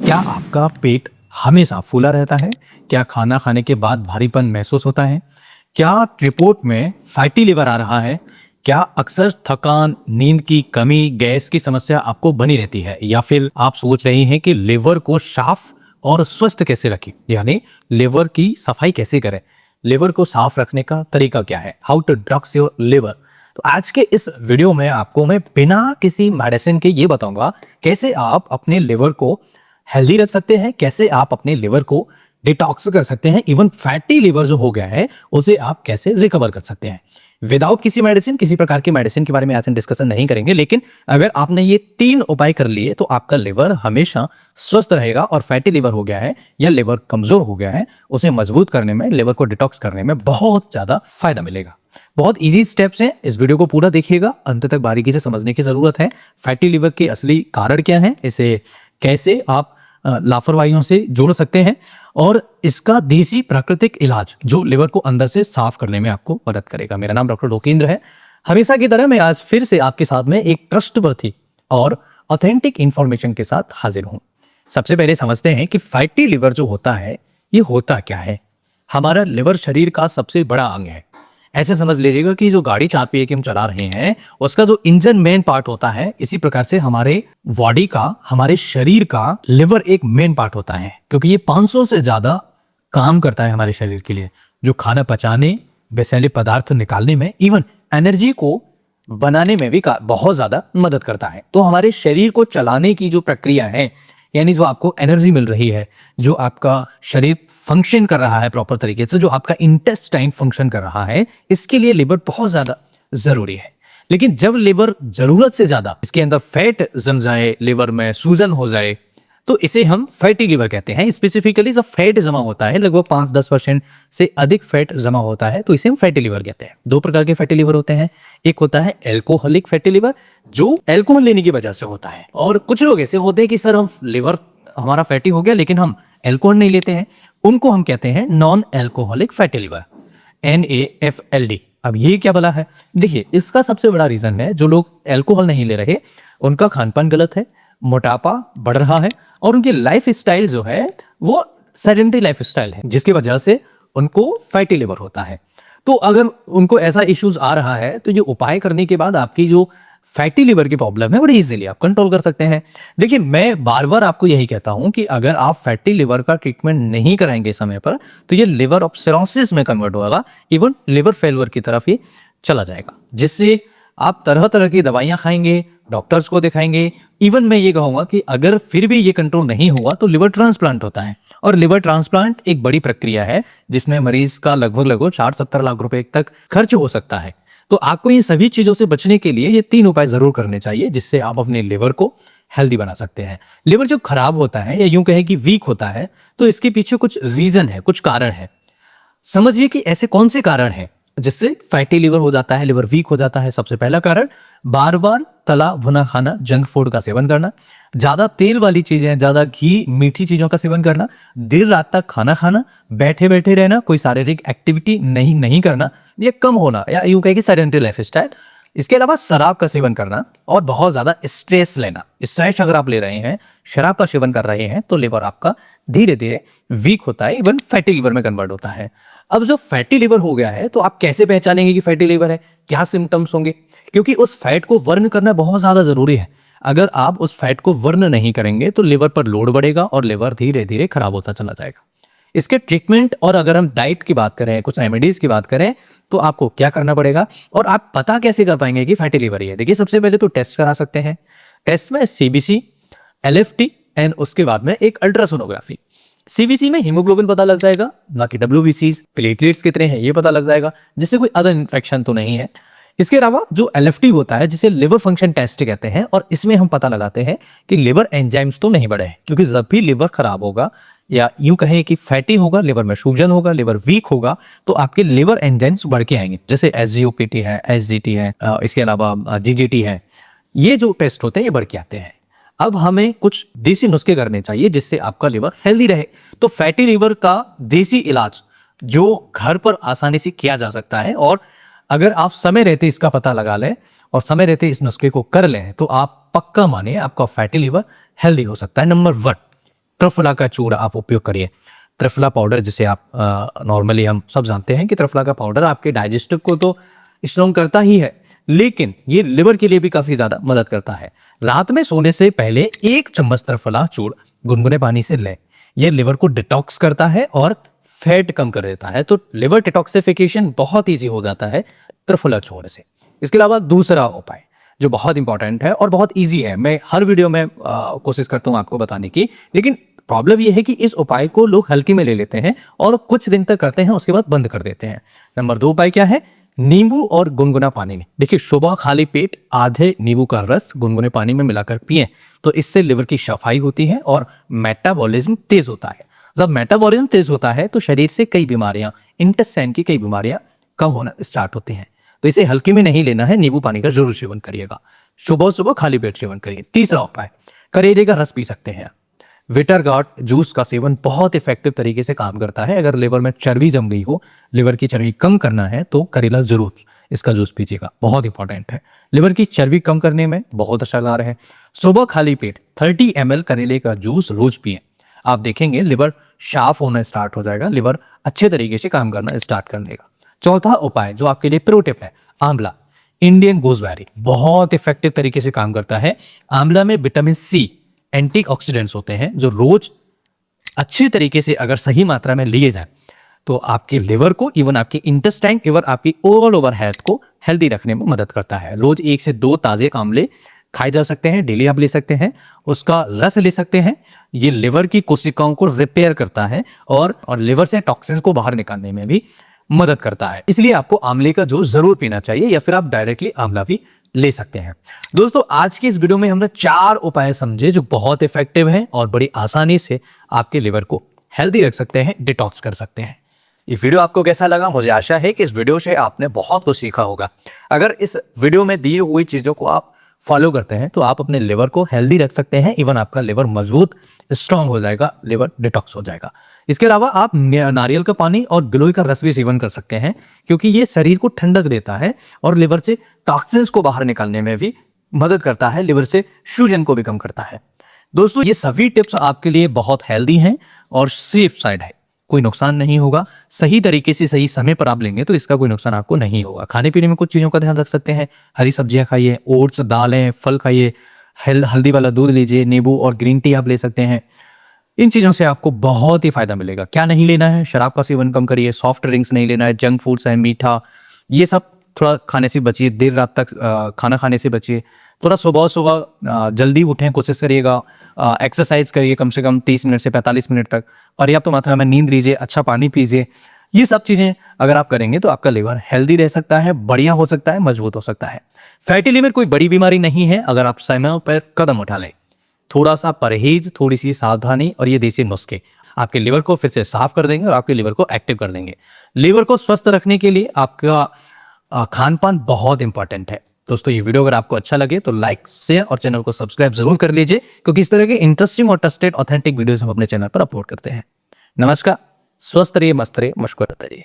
क्या आपका पेट हमेशा फूला रहता है? क्या खाना खाने के बाद भारीपन महसूस होता है? क्या रिपोर्ट में फैटी लिवर आ रहा है? क्या अक्सर थकान, नींद की कमी, गैस की समस्या आपको बनी रहती है? या फिर आप सोच रही हैं कि लिवर को साफ और स्वस्थ कैसे रखें? यानी लिवर की सफाई कैसे करें? लिवर को साफ रखने का तरीका क्या है? How to detox your liver. तो आज के इस वीडियो में आपको मैं बिना किसी मेडिसिन के ये बताऊंगा कैसे आप अपने लिवर को हेल्दी रख सकते हैं, कैसे आप अपने लिवर को डिटॉक्स कर सकते हैं, इवन फैटी लिवर जो हो गया है उसे आप कैसे रिकवर कर सकते हैं विदाउट किसी मेडिसिन। किसी प्रकार की मेडिसिन के बारे में आज हम डिस्कशन नहीं करेंगे, लेकिन अगर आपने ये 3 उपाय कर लिए तो आपका लिवर हमेशा स्वस्थ रहेगा। और फैटी लिवर हो गया है या लिवर कमजोर हो गया है, उसे मजबूत करने में, लिवर को डिटॉक्स करने में बहुत ज्यादा फायदा मिलेगा। बहुत इजी स्टेप्स हैं, इस वीडियो को पूरा देखिएगा, अंत तक बारीकी से समझने की जरूरत है। फैटी लिवर के असली कारण क्या है, इसे कैसे आप लापरवाहियों से जोड़ सकते हैं, और इसका देसी प्राकृतिक इलाज जो लिवर को अंदर से साफ करने में आपको मदद करेगा। मेरा नाम डॉक्टर लोकेंद्र है। हमेशा की तरह मैं आज फिर से आपके साथ में एक ट्रस्टवर्थी और ऑथेंटिक इंफॉर्मेशन के साथ हाजिर हूं। सबसे पहले समझते हैं कि फैटी लिवर जो होता है ये होता क्या है। हमारा लिवर शरीर का सबसे बड़ा अंग है। ऐसे समझ लीजिएगा कि जो गाड़ी 4 पहिए की हम चला रहे हैं उसका जो इंजन मेन पार्ट होता है, इसी प्रकार से हमारे बॉडी का, हमारे शरीर का लिवर एक मेन पार्ट होता है, क्योंकि ये 500 से ज्यादा काम करता है हमारे शरीर के लिए, जो खाना पचाने, विषैले पदार्थ निकालने में, इवन एनर्जी को बनाने में भी बहुत ज्यादा मदद करता है। तो हमारे शरीर को चलाने की जो प्रक्रिया है, यानी जो आपको एनर्जी मिल रही है, जो आपका शरीर फंक्शन कर रहा है प्रॉपर तरीके से, जो आपका इंटेस्टाइन फंक्शन कर रहा है, इसके लिए लिवर बहुत ज्यादा जरूरी है। लेकिन जब लिवर जरूरत से ज्यादा इसके अंदर फैट जम जाए, लिवर में सूजन हो जाए, तो इसे हम फैटी लिवर कहते हैं। स्पेसिफिकली जब फैट जमा होता है, लगभग 5-10% से अधिक फैट जमा होता है, तो इसे हम फैटी लिवर कहते हैं। 2 प्रकार के फैटी लिवर होते हैं। एक होता है एल्कोहलिक फैटी लिवर, जो एल्कोहल लेने की वजह से होता है, और कुछ लोग ऐसे होते हैं कि सर हम लिवर हमारा फैटी हो गया लेकिन हम एल्कोहल नहीं लेते हैं, उनको हम कहते हैं non alcoholic fatty liver, NaFLD। अब ये क्या भला है? देखिए, इसका सबसे बड़ा रीजन है, जो लोग एल्कोहल नहीं ले रहे उनका खान पान गलत है, मोटापा बढ़ रहा है, और उनकी लाइफ स्टाइल जो है वो सेडेंटरी लाइफ स्टाइल है, जिसकी वजह से उनको फैटी लिवर होता है। तो अगर उनको ऐसा इश्यूज आ रहा है तो ये उपाय करने के बाद आपकी जो फैटी लिवर की प्रॉब्लम है बड़ी इजीली आप कंट्रोल कर सकते हैं। देखिए, मैं बार बार आपको यही कहता हूं कि अगर आप फैटी लिवर का ट्रीटमेंट नहीं कराएंगे समय पर, तो ये लिवर ऑफ सिरोसिस में कन्वर्ट होगा, इवन लिवर फेलियर की तरफ ये चला जाएगा, जिससे आप तरह तरह की दवाइयां खाएंगे, डॉक्टर्स को दिखाएंगे। इवन मैं ये कहूंगा कि अगर फिर भी ये कंट्रोल नहीं हुआ तो लिवर ट्रांसप्लांट होता है, और लिवर ट्रांसप्लांट एक बड़ी प्रक्रिया है जिसमें मरीज का लगभग 60-70 लाख रुपए तक खर्च हो सकता है। तो आपको इन सभी चीजों से बचने के लिए ये 3 उपाय जरूर करने चाहिए, जिससे आप अपने लिवर को हेल्दी बना सकते हैं। लिवर जब खराब होता है या यूं कहें कि वीक होता है, तो इसके पीछे कुछ रीजन है, कुछ कारण है। समझिए कि ऐसे कौन से कारण हैं जिससे फैटी लिवर हो जाता है, लिवर वीक हो जाता है। सबसे पहला कारण, बार बार तला भुना खाना, जंक फूड का सेवन करना, ज्यादा तेल वाली चीजें, ज्यादा घी, मीठी चीजों का सेवन करना, देर रात तक खाना खाना, बैठे बैठे रहना, कोई शारीरिक एक्टिविटी नहीं करना, ये कम होना, या यूं कहे कि सेडेंटरी लाइफ स्टाइल। इसके अलावा शराब का सेवन करना और बहुत ज्यादा स्ट्रेस लेना। स्ट्रेस अगर आप ले रहे हैं, शराब का सेवन कर रहे हैं, तो लिवर आपका धीरे धीरे वीक होता है, इवन फैटी लिवर में कन्वर्ट होता है। अब जो फैटी लिवर हो गया है, तो आप कैसे पहचानेंगे कि फैटी लिवर है, क्या सिम्टम्स होंगे? क्योंकि उस फैट को वर्न करना बहुत ज्यादा जरूरी है। अगर आप उस फैट को वर्न नहीं करेंगे तो लिवर पर लोड बढ़ेगा और लिवर धीरे धीरे खराब होता चला जाएगा। इसके ट्रीटमेंट, और अगर हम डाइट की बात करें, कुछ रेमेडीज की बात करें, तो आपको क्या करना पड़ेगा और आप पता कैसे कर पाएंगे कि फैटी लिवर ही है? देखिए, सबसे पहले तो टेस्ट करा सकते हैं। टेस्ट में CBC, LFT एंड उसके बाद में एक अल्ट्रासोनोग्राफी। CBC में हीमोग्लोबिन पता लग जाएगा, बाकी WBCs, प्लेटलेट्स कितने हैं ये पता लग जाएगा, जिससे कोई अदर इन्फेक्शन तो नहीं है। इसके अलावा जो LFT होता है, जिसे लिवर फंक्शन टेस्ट कहते हैं, और इसमें हम पता लगाते हैं कि लिवर एंजाइम्स तो नहीं बढ़े हैं, क्योंकि जब भी लिवर खराब होगा या यूं कहें कि फैटी होगा, लिवर में सूजन होगा, लिवर वीक होगा, तो आपके लिवर एंजाइम्स बढ़ के आएंगे, जैसे SGOPT है, SGT है, इसके अलावा GGT है। ये जो टेस्ट होते हैं ये बढ़ के आते हैं। अब हमें कुछ देसी नुस्खे करने चाहिए जिससे आपका लिवर हेल्दी रहे। तो फैटी लिवर का देसी इलाज जो घर पर आसानी से किया जा सकता है, और अगर आप समय रहते इसका पता लगा लें और समय रहते इस नुस्खे को कर लें, तो आप पक्का मानिए आपका फैटी लिवर हेल्दी हो सकता है। नंबर 1, त्रिफला का चूर्ण आप उपयोग करिए। त्रिफला पाउडर जिसे आप नॉर्मली हम सब जानते हैं कि त्रिफला का पाउडर आपके डाइजेस्टिव को तो स्ट्रॉन्ग करता ही है, लेकिन ये लिवर के लिए भी काफी ज्यादा मदद करता है। रात में सोने से पहले 1 चम्मच त्रिफला चूर्ण गुनगुने पानी से लें। यह लिवर को डिटॉक्स करता है और फैट कम कर देता है। तो लिवर डिटॉक्सिफिकेशन बहुत ईजी हो जाता है त्रिफला चूर्ण से। इसके अलावा दूसरा उपाय जो बहुत इंपॉर्टेंट है और बहुत ईजी है, मैं हर वीडियो में कोशिश करता हूं आपको बताने की, लेकिन प्रॉब्लम यह है कि इस उपाय को लोग हल्के में ले लेते हैं और कुछ दिन तक करते हैं, उसके बाद बंद कर देते हैं। नंबर 2 उपाय क्या है? नींबू और गुनगुना पानी में। देखिए, सुबह खाली पेट आधे नींबू का रस गुनगुने पानी में मिलाकर पिएं, तो इससे लिवर की सफाई होती है और मेटाबॉलिज्म तेज होता है। जब मेटाबॉलिज्म तेज होता है तो शरीर से कई बीमारियां, इंटेस्टाइन की कई बीमारियां कम होना स्टार्ट होती हैं। तो इसे हल्के में नहीं लेना है, नींबू पानी का जरूर सेवन करिएगा। सुबह सुबह खाली पेट सेवन करिए। तीसरा उपाय, करेले का रस पी सकते हैं। विटर गार्ड जूस का सेवन बहुत इफेक्टिव तरीके से काम करता है। अगर लिवर में चर्बी जम गई हो, लिवर की चर्बी कम करना है, तो करेला जरूर इसका जूस पीजिएगा, बहुत इंपॉर्टेंट है। लिवर की चर्बी कम करने में बहुत असरदार है। सुबह खाली पेट 30 ml करेले का जूस रोज पिए। आप देखेंगे लिवर साफ होना स्टार्ट हो जाएगा, लिवर अच्छे तरीके से काम करना स्टार्ट कर देगा। चौथा उपाय जो आपके लिए प्रो टिप है, आंवला, इंडियन गूसबेरी, बहुत इफेक्टिव तरीके से काम करता है। आंवला में विटामिन सी, एंटीऑक्सीडेंट्स होते हैं, जो रोज अच्छे तरीके से अगर सही मात्रा में लिए जाए तो आपके लिवर को, इवन आपकी इंटेस्टाइन, इवन आपकी ओवरऑल ओवर हेल्थ को हेल्दी रखने में मदद करता है। रोज 1 से 2 ताजे आंवले खाए जा सकते हैं, डेली आप ले सकते हैं, उसका रस ले सकते हैं। ये लिवर की कोशिकाओं को रिपेयर करता है और लिवर से टॉक्सिन्स को बाहर निकालने में भी मदद करता है। इसलिए आपको आंवले का जूस जरूर पीना चाहिए, या फिर आप डायरेक्टली आंवला भी ले सकते हैं। दोस्तों, आज की इस वीडियो में हमने 4 उपाय समझे जो बहुत इफेक्टिव हैं और बड़ी आसानी से आपके लिवर को हेल्दी रख सकते हैं, डिटॉक्स कर सकते हैं। ये वीडियो आपको कैसा लगा? मुझे आशा है कि इस वीडियो से आपने बहुत कुछ सीखा होगा। अगर इस वीडियो में दी हुई चीजों को आप फॉलो करते हैं तो आप अपने लिवर को हेल्दी रख सकते हैं, इवन आपका लिवर मजबूत स्ट्रांग हो जाएगा, लिवर डिटॉक्स हो जाएगा। इसके अलावा आप नारियल का पानी और गिलोय का रस भी सेवन कर सकते हैं, क्योंकि ये शरीर को ठंडक देता है और लिवर से टॉक्सिन्स को बाहर निकालने में भी मदद करता है, लिवर से सूजन को भी कम करता है। दोस्तों, ये सभी टिप्स आपके लिए बहुत हेल्दी हैं और सेफ साइड है, कोई नुकसान नहीं होगा। सही तरीके से सही समय पर आप लेंगे तो इसका कोई नुकसान आपको नहीं होगा। खाने पीने में कुछ चीज़ों का ध्यान रख सकते हैं, हरी सब्जियां खाइए, ओट्स, दालें, फल खाइए, हल्दी वाला दूध लीजिए, नींबू और ग्रीन टी आप ले सकते हैं। इन चीज़ों से आपको बहुत ही फायदा मिलेगा। क्या नहीं लेना है? शराब का सेवन कम करिए, सॉफ्ट ड्रिंक्स नहीं लेना है, जंक फूड्स है, मीठा, ये सब थोड़ा खाने से बचिए, देर रात तक खाना खाने से बचिए। थोड़ा सुबह सुबह जल्दी उठें, कोशिश करिएगा। एक्सरसाइज करिए कम से कम 30 मिनट से 45 मिनट तक। पर्याप्त मात्रा में नींद लीजिए, अच्छा पानी पीजिए। ये सब चीज़ें अगर आप करेंगे तो आपका लिवर हेल्दी रह सकता है, बढ़िया हो सकता है, मजबूत हो सकता है। फैटी लिवर कोई बड़ी बीमारी नहीं है अगर आप समय पर कदम उठा लें। थोड़ा सा परहेज, थोड़ी सी सावधानी और ये देसी नुस्खे आपके लिवर को फिर से साफ कर देंगे और आपके लिवर को एक्टिव कर देंगे। लिवर को स्वस्थ रखने के लिए आपका खान पान बहुत इंपॉर्टेंट है। दोस्तों, ये वीडियो अगर आपको अच्छा लगे तो लाइक, शेयर और चैनल को सब्सक्राइब जरूर कर लीजिए, क्योंकि इस तरह के इंटरेस्टिंग और ट्रस्टेड ऑथेंटिक वीडियोस हम अपने चैनल पर अपलोड करते हैं। नमस्कार, स्वस्थ रहिए, मस्त रहिए, मुस्कुराते रहिए।